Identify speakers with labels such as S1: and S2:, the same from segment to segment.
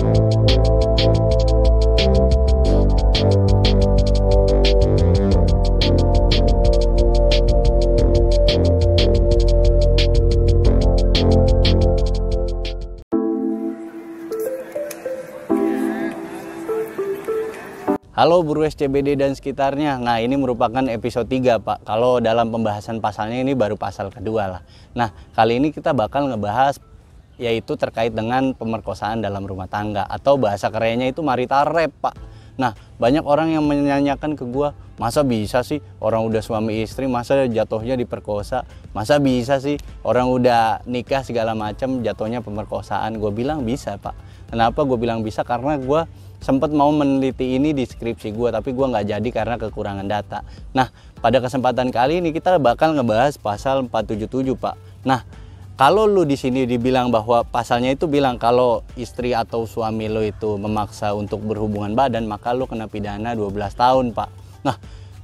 S1: Halo Buru SCBD dan sekitarnya. Nah, ini merupakan episode 3 Pak. Kalau dalam pembahasan pasalnya ini baru pasal kedua lah. Nah, kali ini kita bakal ngebahas yaitu terkait dengan pemerkosaan dalam rumah tangga, atau bahasa kerennya itu marital rape Pak. Nah, banyak orang yang menanyakan ke gua, masa bisa sih orang udah suami istri masa jatuhnya diperkosa? Masa bisa sih orang udah nikah segala macam jatuhnya pemerkosaan? Gue bilang bisa Pak. Kenapa gue bilang bisa? Karena gue sempat mau meneliti ini di skripsi gue, tapi gue nggak jadi karena kekurangan data. Nah, pada kesempatan kali ini kita bakal ngebahas pasal 477 Pak. Nah, kalau lu di sini dibilang bahwa pasalnya itu bilang kalau istri atau suami lu itu memaksa untuk berhubungan badan, maka lu kena pidana 12 tahun Pak. Nah,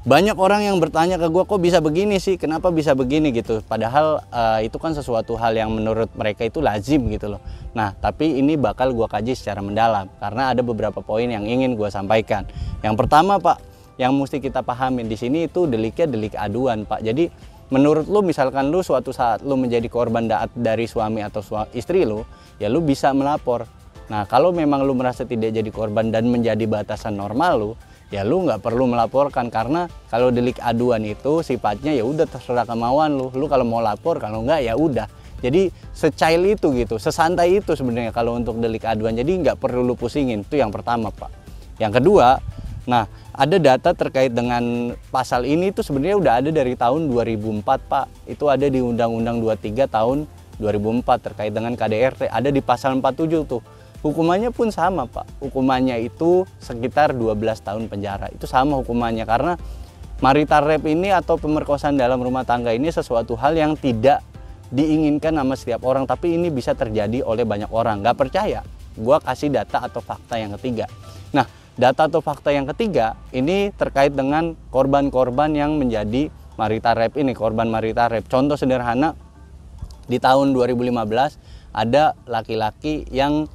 S1: banyak orang yang bertanya ke gue, kok bisa begini sih, kenapa bisa begini gitu. Padahal itu kan sesuatu hal yang menurut mereka itu lazim gitu loh. Nah, tapi ini bakal gue kaji secara mendalam karena ada beberapa poin yang ingin gue sampaikan. Yang pertama Pak, yang mesti kita pahamin di sini itu deliknya delik aduan Pak. Jadi menurut lu, misalkan lu suatu saat lu menjadi korban dari suami atau istri lu, ya lu bisa melapor. Nah, kalau memang lu merasa tidak jadi korban dan menjadi batasan normal lu, ya lu nggak perlu melaporkan, karena kalau delik aduan itu sifatnya ya udah terserah kemauan lu. Lu kalau mau lapor, kalau nggak ya udah. Jadi secail itu gitu, sesantai itu sebenarnya kalau untuk delik aduan. Jadi nggak perlu lu pusingin. Itu yang pertama Pak. Yang kedua, nah ada data terkait dengan pasal ini itu sebenarnya udah ada dari tahun 2004 Pak. Itu ada di Undang-Undang 23 tahun 2004 terkait dengan KDRT. Ada di pasal 47 tuh. Hukumannya pun sama Pak. Hukumannya itu sekitar 12 tahun penjara. Itu sama hukumannya, karena marital rape ini atau pemerkosaan dalam rumah tangga ini sesuatu hal yang tidak diinginkan sama setiap orang, tapi ini bisa terjadi oleh banyak orang. Gak percaya? Gua kasih data atau fakta yang ketiga. Nah, data atau fakta yang ketiga ini terkait dengan korban-korban yang menjadi marital rape ini, korban marital rape. Contoh sederhana, di tahun 2015 ada laki-laki yang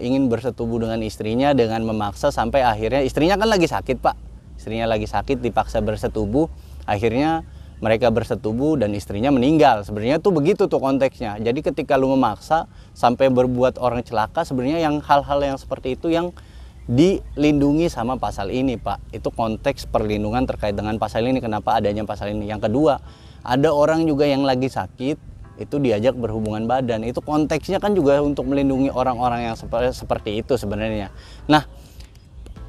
S1: ingin bersetubuh dengan istrinya dengan memaksa, sampai akhirnya istrinya kan lagi sakit Pak. Istrinya lagi sakit, dipaksa bersetubuh, akhirnya mereka bersetubuh dan istrinya meninggal. Sebenarnya tuh begitu tuh konteksnya. Jadi ketika lu memaksa sampai berbuat orang celaka, sebenarnya yang hal-hal yang seperti itu yang dilindungi sama pasal ini Pak. Itu konteks perlindungan terkait dengan pasal ini, kenapa adanya pasal ini. Yang kedua, ada orang juga yang lagi sakit itu diajak berhubungan badan. Itu konteksnya kan juga untuk melindungi orang-orang yang seperti itu sebenarnya. Nah,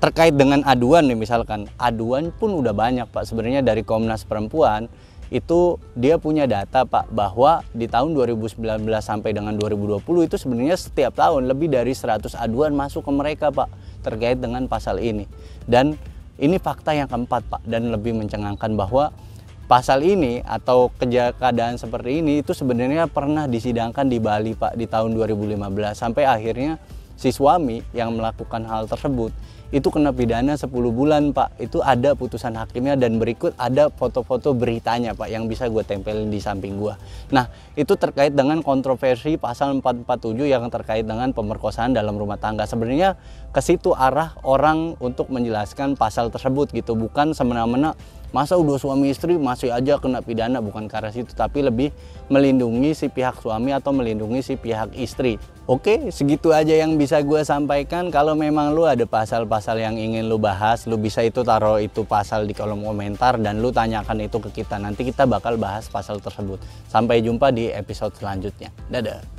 S1: terkait dengan aduan nih, misalkan aduan pun udah banyak Pak sebenarnya dari Komnas Perempuan. Itu dia punya data Pak bahwa di tahun 2019 sampai dengan 2020 itu sebenarnya setiap tahun lebih dari 100 aduan masuk ke mereka Pak terkait dengan pasal ini. Dan ini fakta yang keempat Pak, dan lebih mencengangkan bahwa pasal ini atau keadaan seperti ini itu sebenarnya pernah disidangkan di Bali Pak di tahun 2015, sampai akhirnya si suami yang melakukan hal tersebut itu kena pidana 10 bulan Pak. Itu ada putusan hakimnya, dan berikut ada foto-foto beritanya Pak yang bisa gue tempelin di samping gue. Nah, itu terkait dengan kontroversi pasal 447 yang terkait dengan pemerkosaan dalam rumah tangga. Sebenarnya ke situ arah orang untuk menjelaskan pasal tersebut gitu, bukan semena-mena masa udah suami istri masih aja kena pidana, bukan ke arah situ, tapi lebih melindungi si pihak suami atau melindungi si pihak istri. Oke, segitu aja yang bisa gue sampaikan. Kalau memang lu ada pasal-pasal yang ingin lu bahas, lu bisa itu taruh itu pasal di kolom komentar dan lu tanyakan itu ke kita. Nanti kita bakal bahas pasal tersebut. Sampai jumpa di episode selanjutnya. Dadah.